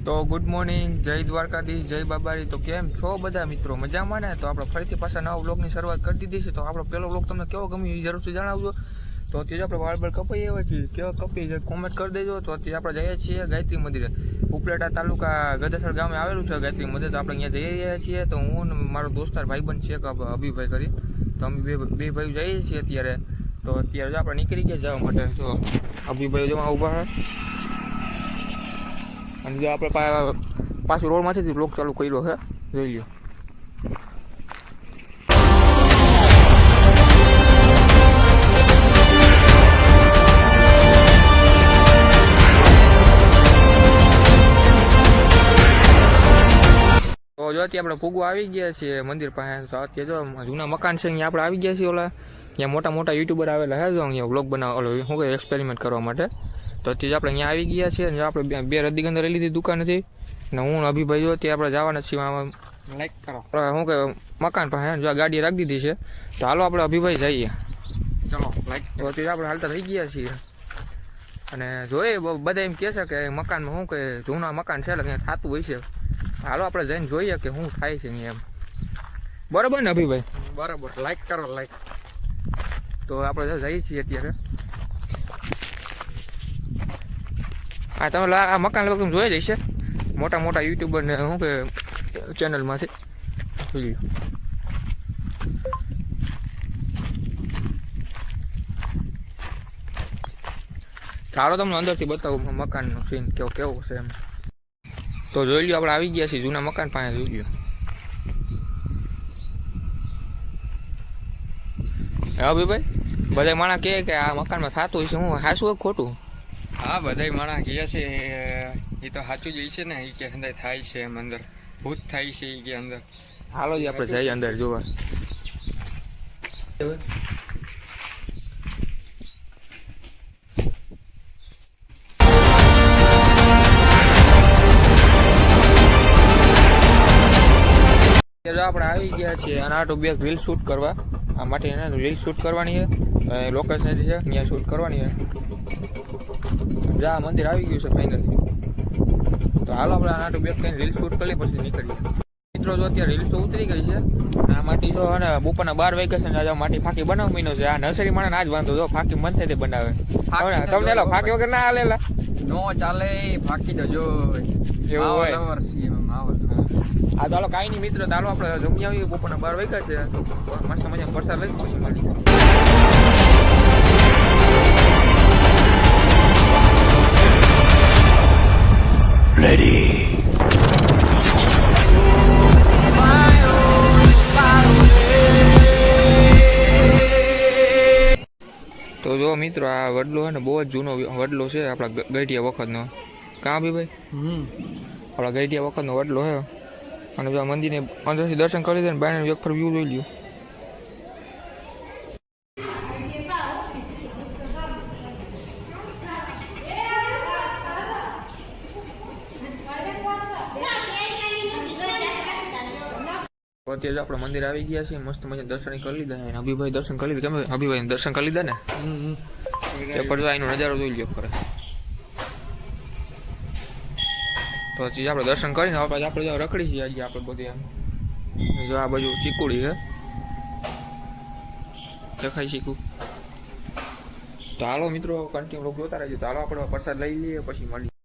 તો good morning, જય દ્વારકાધીશ, જય બાબારી। તો કેમ છો બધા મિત્રો? મજામાં ને? તો આપણે ફરીથી પાછા નવા વ્લોગની શરૂઆત કરી દીધી છે। તો આપણો પહેલો વ્લોગ તમને કેવો ગમ્યો એ જરૂરથી જણાવજો। તો અત્યારે આપણે વાળબર કપાઈ આવ્યા છીએ, કેવા કપાઈ છે કોમેન્ટ કરી દેજો। તો અત્યારે આપણે જઈએ છીએ ગાયત્રી મંદિરે, ઉપલેટા તાલુકા ગદેસર ગામે આવેલું છે ગાયત્રી મંદિર। તો આપણે અહીંયા જઈ રહ્યા છીએ। તો હું મારો દોસ્તાર ભાઈબંધ છે અભિભાઈ કરી, તો અમે બે ભાઈ જઈએ છીએ અત્યારે। તો અત્યારે જો આપણે નીકળી ગયા જવા માટે। તો અભિભાઈ જો ઊભા અને જો આપણે પાછું રોડમાંથી બ્લોક ચાલુ કર્યો છે, જોઈ લો। તો જો અત્યારે આપણે ફૂગો આવી ગયા છીએ મંદિર પાસે। તો અત્યારે જો જૂના મકાન છે અહીંયા આપણે આવી ગયા છીએ। ઓલા ત્યાં મોટા મોટા યુટ્યુબર આવેલા છે, જો અહીંયા વ્લોગ બનાવવા ઓલો શું કહે એક્સપેરિમેન્ટ કરવા માટે। તો અત્યારે આપણે અહીંયા આવી ગયા છીએ અને આપણે બે રદ્દીગંદર લઈ લીધી દુકાનેથી ને હું અભિભાઈ જો ત્યાં આપણે જવાના છીએ લાઈક કરો શું કે મકાન પાસે જો ગાડી રાખી દીધી છે। તો હાલો આપણે અભિભાઈ જઈએ, ચલો લાઈક। તો અત્યારે આપણે હાલતા થઈ ગયા છીએ અને જોઈએ બધા એમ કહે છે કે મકાનમાં શું કે જૂના મકાન છે એટલે ક્યાં થતું હોય છે। હાલો આપણે જઈને જોઈએ કે શું થાય છે એમ, બરાબર ને અભિભાઈ? બરાબર, લાઈક કરો લાઈક। તો આપણે જઈએ છીએ અત્યારે। હા તમે આ મકાન લગભગ જોઈ જશે મોટા મોટા યુટ્યુબર ને શું કે ચેનલમાંથી જોઈ લો। ચાલો તમને અંદરથી બતાવું મકાનનું સીન કેવું છે એમ। તો જોઈ લો આપણે આવી ગયા છીએ જૂના મકાન પાસે, જોઈ લો। હા ભાઈ, બધા માણસ કહે કે આ મકાનમાં થતું હોય છે, હું હાસું હોય ખોટું? હા બધા માણસ કહે છે એ તો સાચું જ છે ને, એ કે અંદર થાય છે એમ, અંદર ભૂત થાય છે એ કે અંદર। હાલો જ આપણે જઈએ અંદર જોવા। આપણે આવી ગયા છીએ અને આટો બે રીલ શૂટ કરવા, આ માટે એને રીલ શૂટ કરવાની છે, લોકેશન છે ત્યાં શૂટ કરવાની છે। જા મંદિર આવી ગયું છે ફાઇનલી। તો હાલો આપણે આટો બે કઈ રીલ શૂટ કરી પછી નીકળીએ મિત્રો। જો અત્યારે રીલ તો ઉતરી ગઈ છે, આ માટી જો અને બપોરના 12 વાગ્યા છે ને આજે માટી ફાંકી બનાવ મહિનો છે। આ નર્સરી માણસ આજ વાંધો જો ફાંકી મન થાય તે બનાવે, તમને લો ફાંકી વગર ના હાલેલા નો ચાલે, ફાંકી તો જો એવું હોય। હા ચાલો કાંઈ નહીં મિત્રો, ચાલો આપણે જમી આવીએ, બપોરના 12 વાગ્યા છે। તો મસ્ત મજા પ્રસાદ લઈ પછી મળી। રેડી। તો જો મિત્રો આ વડલો છે ને બહુ જ જૂનો વડલો છે આપણા ગઈઢિયા વખતનો, કાં બી ભાઈ? આપણા ગઈઢિયા વખતનો વડલો છે અને જો મંદિરને અંદરથી દર્શન કરી દે ને બહારનું એક ફર વ્યૂ જોઈ લ્યો। અત્યારે આપણે મંદિર આવી ગયા છીએ, મસ્ત મજા દર્શન કરી લીધા અને અભિભાઈ દર્શન કરી લીધા। કેમ અભિભાઈ દર્શન કરી લીધા ને? પર જો એનો નજારો જોઈ લ્યો ખરે। તો હજી આપણે દર્શન કરીને આપણે જો રખડી છીએ આજે આપણે બધી એમ, જો આ બાજુ ચીકુડી છે દેખાય ચીકુ। તો હાલો મિત્રો કન્ટિન્યુ જોતા રહેજો। તો હાલો આપણે પ્રસાદ લઈ લઈએ પછી મળીએ।